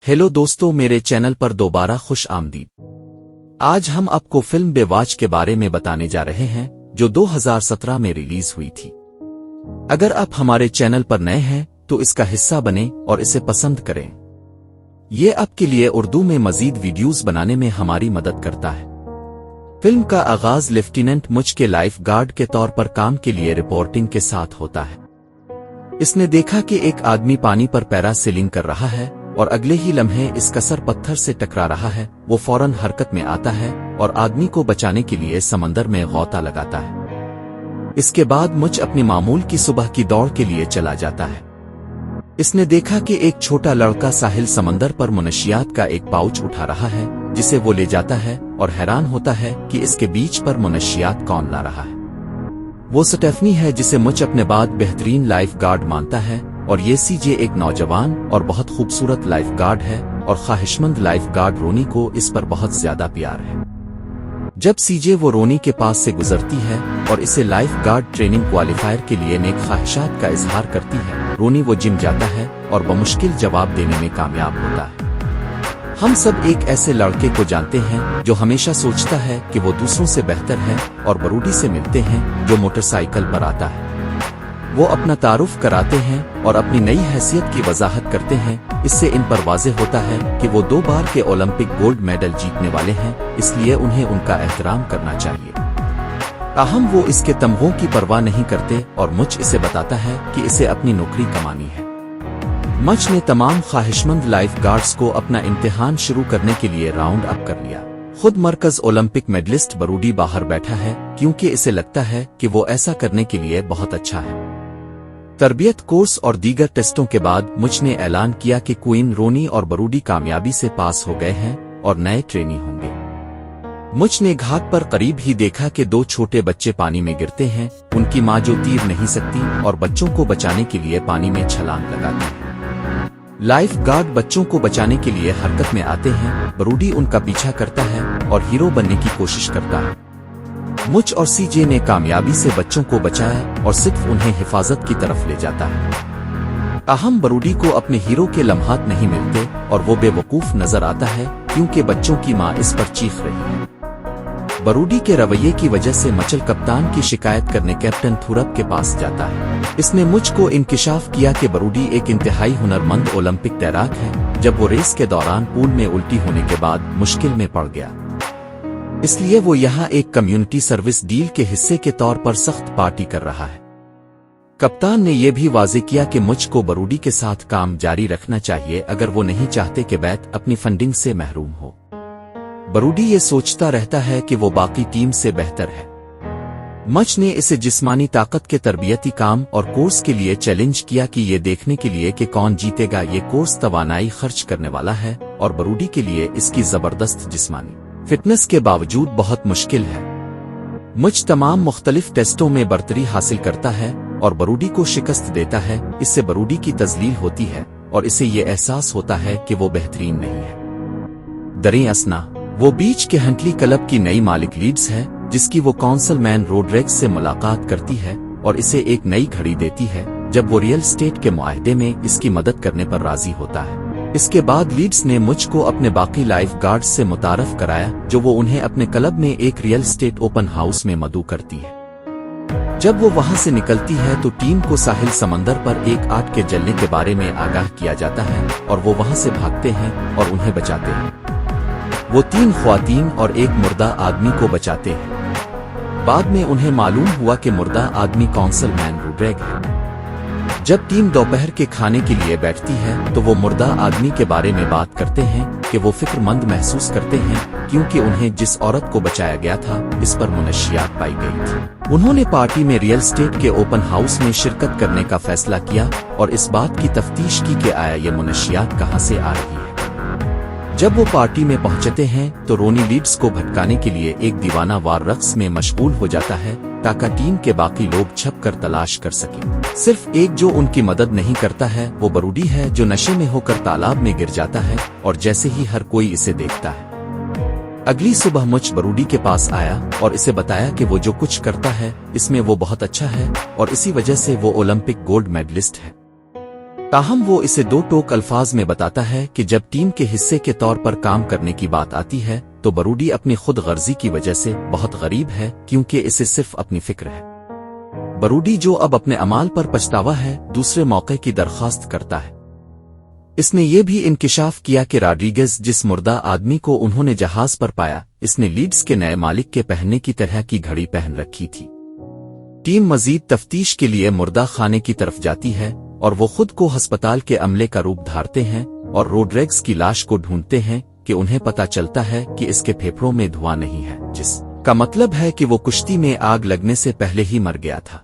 Hello दोस्तों, मेरे channel पर दोबारा खुश आमदीद। आज हम आपको फिल्म बेवाच के बारे में बताने जा रहे हैं जो 2017 में रिलीज हुई थी। अगर आप हमारे चैनल पर नए हैं तो इसका हिस्सा बने और इसे पसंद करें। ये आपके लिए उर्दू में मजीद वीडियोस बनाने में हमारी मदद करता है। फिल्म का आगाज लेफ्टिनेंट मुच के लाइफ गार्ड के तौर पर काम के लिए रिपोर्टिंग के साथ होता है। इसने देखा कि एक आदमी पानी पर पैरासेलिंग कर रहा है और अगले ही लम्हे इस कसर पत्थर से टकरा रहा है। वो फौरन हरकत में आता है और आदमी को बचाने के लिए समंदर में गौता लगाता है। इसके बाद मुच अपनी मामूल की सुबह की दौड़ के लिए चला जाता है। इसने देखा कि एक छोटा लड़का साहिल समंदर पर मुनशियात का एक पाउच उठा रहा है, जिसे वो ले जाता है और हैरान होता है कि इसके बीच पर मुनशियात कौन ला रहा है। वो स्टेफनी है, जिसे मुच अपने बाद बेहतरीन लाइफ गार्ड मानता है, और ये सीजे एक नौजवान और बहुत खूबसूरत लाइफ गार्ड है और ख्वाहिशमंद लाइफ गार्ड रोनी को इस पर बहुत ज्यादा प्यार है। जब सीजे वो रोनी के पास से गुजरती है और इसे लाइफ गार्ड ट्रेनिंग क्वालिफायर के लिए नेक ख्वाहिशात का इजहार करती है, रोनी वो जिम जाता है और बमुश्किल जवाब देने में कामयाब होता है। हम सब एक ऐसे लड़के को जानते हैं जो हमेशा सोचता है कि वो दूसरों से बेहतर है, और बरूडी से मिलते हैं जो मोटरसाइकिल पर आता है। वो अपना तारुफ कराते हैं और अपनी नई हैसियत की वजाहत करते हैं। इससे इन पर वाज़ेह होता है कि वो 2 बार के ओलंपिक गोल्ड मेडल जीतने वाले हैं, इसलिए उन्हें उनका एहतराम करना चाहिए। ताहम वो इसके तमगों की परवाह नहीं करते और मुच इसे बताता है कि इसे अपनी नौकरी कमानी है। मुच ने तमाम ख्वाहिशमंद लाइफ गार्ड्स को अपना इम्तिहान शुरू करने के लिए राउंड अप कर लिया। खुद मरकज ओलंपिक मेडलिस्ट बरूडी बाहर बैठा है, क्योंकि इसे लगता है कि वो ऐसा करने के लिए बहुत अच्छा है। तरबियत कोर्स और दीगर टेस्टों के बाद मुच ने ऐलान किया कि क्वीन रोनी और बरूडी कामयाबी से पास हो गए हैं और नए ट्रेनी होंगे। मुच ने घाट पर करीब ही देखा कि 2 छोटे बच्चे पानी में गिरते हैं। उनकी माँ जो तीर नहीं सकती और बच्चों को बचाने के लिए पानी में छलांग लगाती है। लाइफ गार्ड बच्चों को बचाने के लिए हरकत में आते हैं। बरूडी उनका पीछा करता है और हीरो बनने की कोशिश करता है। मुच और सीजे ने कामयाबी से बच्चों को बचाया और सिर्फ उन्हें हिफाजत की तरफ ले जाता है। ताहम बरूडी को अपने हीरो के लम्हात नहीं मिलते और वो बेवकूफ नजर आता है, क्योंकि बच्चों की माँ इस पर चीख रही है। बरूडी के रवैये की वजह से मचल कप्तान की शिकायत करने कैप्टन थुरप के पास जाता है। इसने मुझ को इंकिशाफ किया कि बरूडी एक इंतहाई हुनरमंद ओलंपिक तैराक है, जब वो रेस के दौरान पूल में उल्टी होने के बाद मुश्किल में पड़ गया। इसलिए वो यहाँ एक कम्युनिटी सर्विस डील के हिस्से के तौर पर सख्त पार्टी कर रहा है। कप्तान ने यह भी वाजे किया कि मुझ को बरूडी के साथ काम जारी रखना चाहिए अगर वो नहीं चाहते कि बैत अपनी फंडिंग से महरूम हो। बरूडी ये सोचता रहता है कि वो बाकी टीम से बेहतर है। मच ने इसे जिस्मानी ताकत के तरबियती काम और कोर्स के लिए चैलेंज किया कि ये देखने के लिए कि कौन जीतेगा। ये कोर्स तवानाई खर्च करने वाला है और बरूडी के लिए इसकी जबरदस्त जिस्मानी फिटनेस के बावजूद बहुत मुश्किल है। मुच तमाम मुख्तलिफ टेस्टों में बरतरी हासिल करता है और बरूडी को शिकस्त देता है। इससे बरूडी की तजलील होती है और इसे ये एहसास होता है कि वो बेहतरीन नहीं है। दरें असना वो बीच के हंटली क्लब की नई मालिक लीड्स है, जिसकी वो काउंसलमैन रोड्रिग्स से मुलाकात करती है और इसे एक नई घड़ी देती है, जब वो रियल एस्टेट के मुआहदे में इसकी मदद करने पर राजी होता है। इसके बाद लीड्स ने मुझ को अपने बाकी लाइफ गार्ड्स से मुतारफ कराया, जो वो उन्हें अपने क्लब में एक रियल एस्टेट ओपन हाउस में मदऊ करती है। जब वो वहां से निकलती है तो टीम को साहिल समंदर पर एक आग के जलने के बारे में आगाह किया जाता है और वो वहां से भागते हैं और उन्हें बचाते हैं। वो 3 ख्वातीन और एक मुर्दा आदमी को बचाते हैं। बाद में उन्हें मालूम हुआ कि मुर्दा आदमी काउंसलमैन रोड्रिग है। जब टीम दोपहर के खाने के लिए बैठती है तो वो मुर्दा आदमी के बारे में बात करते हैं कि वो फिक्रमंद महसूस करते हैं, क्योंकि उन्हें जिस औरत को बचाया गया था इस पर मुनशियात पाई गई थी। उन्होंने पार्टी में रियल एस्टेट के ओपन हाउस में शिरकत करने का फैसला किया और इस बात की तफ्तीश की कि आया ये मुनशियात कहाँ से आ रही है। जब वो पार्टी में पहुंचते हैं तो रोनी लीड्स को भटकाने के लिए एक दीवाना वार रक्स में मशगूल हो जाता है, ताकि टीम के बाकी लोग छप कर तलाश कर सकें। सिर्फ एक जो उनकी मदद नहीं करता है वो बरूडी है, जो नशे में होकर तालाब में गिर जाता है और जैसे ही हर कोई इसे देखता है। अगली सुबह मुझ बरूडी के पास आया और इसे बताया कि वो जो कुछ करता है इसमें वो बहुत अच्छा है और इसी वजह से वो ओलंपिक गोल्ड मेडलिस्ट है। ताहम वो इसे दो टोक अल्फाज में बताता है कि जब टीम के हिस्से के तौर पर काम करने की बात आती है तो बरूडी अपनी खुद गर्जी की वजह से बहुत गरीब है, क्योंकि इसे सिर्फ अपनी फिक्र है। बरूडी जो अब अपने अमाल पर पछतावा है, दूसरे मौके की दरख्वास्त करता है। इसने ये भी इंकिशाफ किया कि रॉड्रिगेज जिस मुर्दा आदमी को उन्होंने जहाज पर पाया, इसने लीड्स के नए मालिक के पहनने की तरह की घड़ी पहन रखी थी। टीम मजीद तफ्तीश के लिए मुर्दा खाने की तरफ जाती है और वो खुद को अस्पताल के अमले का रूप धारते हैं और रोड्रिगेज की लाश को ढूंढते हैं कि उन्हें पता चलता है कि इसके फेफड़ों में धुआं नहीं है, जिसका मतलब है कि वो कुश्ती में आग लगने से पहले ही मर गया था।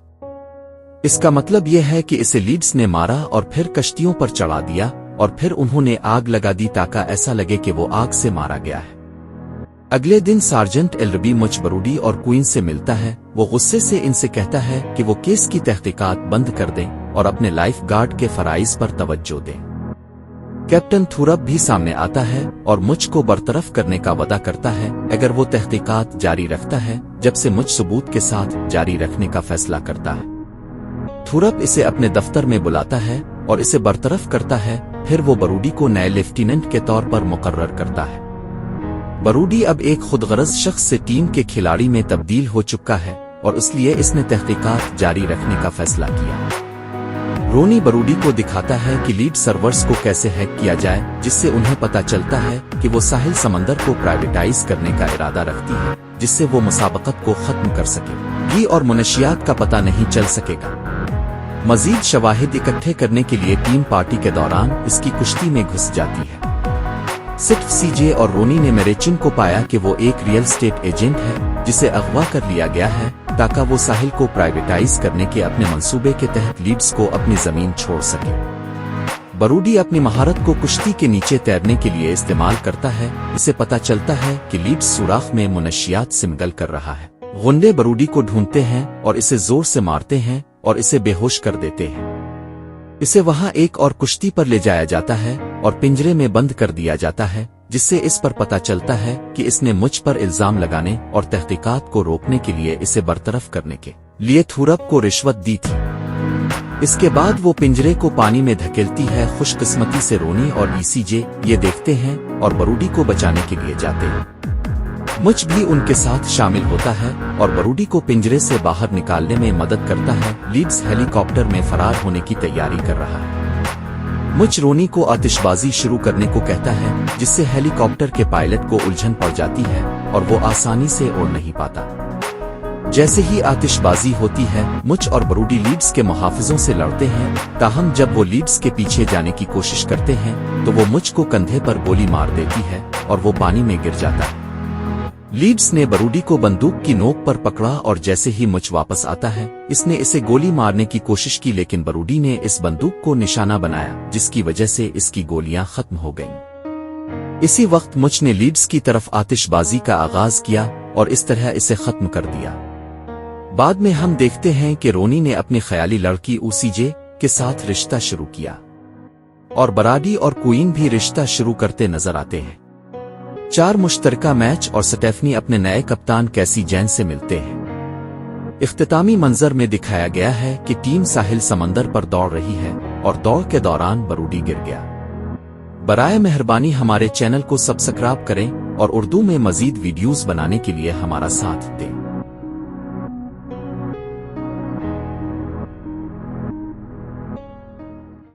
इसका मतलब यह है कि इसे लीड्स ने मारा और फिर कश्तियों पर चढ़ा दिया और फिर उन्होंने आग लगा दी ताकि ऐसा लगे कि वो आग से मारा गया है। अगले दिन सार्जेंट एलरबी मुच बरूडी और क्वीन से मिलता है। वो गुस्से से इनसे कहता है कि वो केस की तहकीकात बंद कर दें और अपने लाइफ गार्ड के फराइज पर तवज्जो दें। कैप्टन थूरप भी सामने आता है और मुझ को बरतरफ करने का वादा करता है अगर वो तहकीकात जारी रखता है, जब से मुझ सबूत के साथ जारी रखने का फैसला करता है। थूरप इसे अपने दफ्तर में बुलाता है और इसे बरतरफ करता है। फिर वो बरूडी को नए लेफ्टिनेंट के तौर पर मुकर्रर करता है। बरूडी अब एक खुदगरज शख्स से टीम के खिलाड़ी में तब्दील हो चुका है और इसलिए इसने तहकीकात जारी रखने का फैसला किया। रोनी बरूडी को दिखाता है कि लीड सर्वर्स को कैसे हैक किया जाए, जिससे उन्हें पता चलता है कि वो साहिल समंदर को प्राइवेटाइज करने का इरादा रखती है, जिससे वो मुसाबकत को खत्म कर सके। घी और मुनशियात का पता नहीं चल सकेगा। मजीद शवाहिद इकट्ठे करने के लिए टीम पार्टी के दौरान इसकी कुश्ती में घुस जाती है। सिर्फ सीजे और रोनी ने मेरेचिन को पाया कि वो एक रियल एस्टेट एजेंट है जिसे अगवा कर लिया गया है ताकि वो साहिल को प्राइवेटाइज करने के अपने मंसूबे के तहत लीड्स को अपनी जमीन छोड़ सके। बरूडी अपनी महारत को कुश्ती के नीचे तैरने के लिए इस्तेमाल करता है। इसे पता चलता है कि लीड्स सुराख में मुनशियात सिमगल कर रहा है। गुंडे बरूडी को ढूंढते हैं और इसे जोर से मारते हैं और इसे बेहोश कर देते हैं। इसे वहां एक और कुश्ती पर ले जाया जाता है और पिंजरे में बंद कर दिया जाता है, जिससे इस पर पता चलता है कि इसने मुझ पर इल्जाम लगाने और तहकीकात को रोकने के लिए इसे बरतरफ करने के लिए थूरप को रिश्वत दी थी। इसके बाद वो पिंजरे को पानी में धकेलती है। खुशकिस्मती से रोनी और ईसीजे ये देखते हैं और बरूडी को बचाने के लिए जाते हैं। मुझ भी उनके साथ शामिल होता है और बरूडी को पिंजरे से बाहर निकालने में मदद करता है। लीड्स हेलीकॉप्टर में फरार होने की तैयारी कर रहा है। मुझ रोनी को आतिशबाजी शुरू करने को कहता है, जिससे हेलीकॉप्टर के पायलट को उलझन पड़ जाती है और वो आसानी से उड़ नहीं पाता। जैसे ही आतिशबाजी होती है, मुझ और बरूडी लीड्स के मुहाफिजों से लड़ते हैं। ताहम जब वो लीड्स के पीछे जाने की कोशिश करते हैं तो वो मुझ को कंधे पर गोली मार देती है और वो पानी में गिर जाता है। लीड्स ने बरूडी को बंदूक की नोक पर पकड़ा और जैसे ही मुझ वापस आता है, इसने इसे गोली मारने की कोशिश की, लेकिन बरूडी ने इस बंदूक को निशाना बनाया, जिसकी वजह से इसकी गोलियां खत्म हो गईं। इसी वक्त मुझ ने लीड्स की तरफ आतिशबाजी का आगाज किया और इस तरह इसे खत्म कर दिया। बाद में हम देखते हैं कि रोनी ने अपनी ख्याली लड़की ऊसीजे के साथ रिश्ता शुरू किया और बराडी और क्वीन भी रिश्ता शुरू करते नजर आते हैं। 4 मुश्तरका मैच और स्टेफनी अपने नए कप्तान कैसी जैन से मिलते हैं। इख्तितामी मंजर में दिखाया गया है कि टीम साहिल समंदर पर दौड़ रही है और दौड़ के दौरान बरूडी गिर गया। बराए मेहरबानी हमारे चैनल को सब्सक्राइब करें और उर्दू में मजीद वीडियोस बनाने के लिए हमारा साथ दें।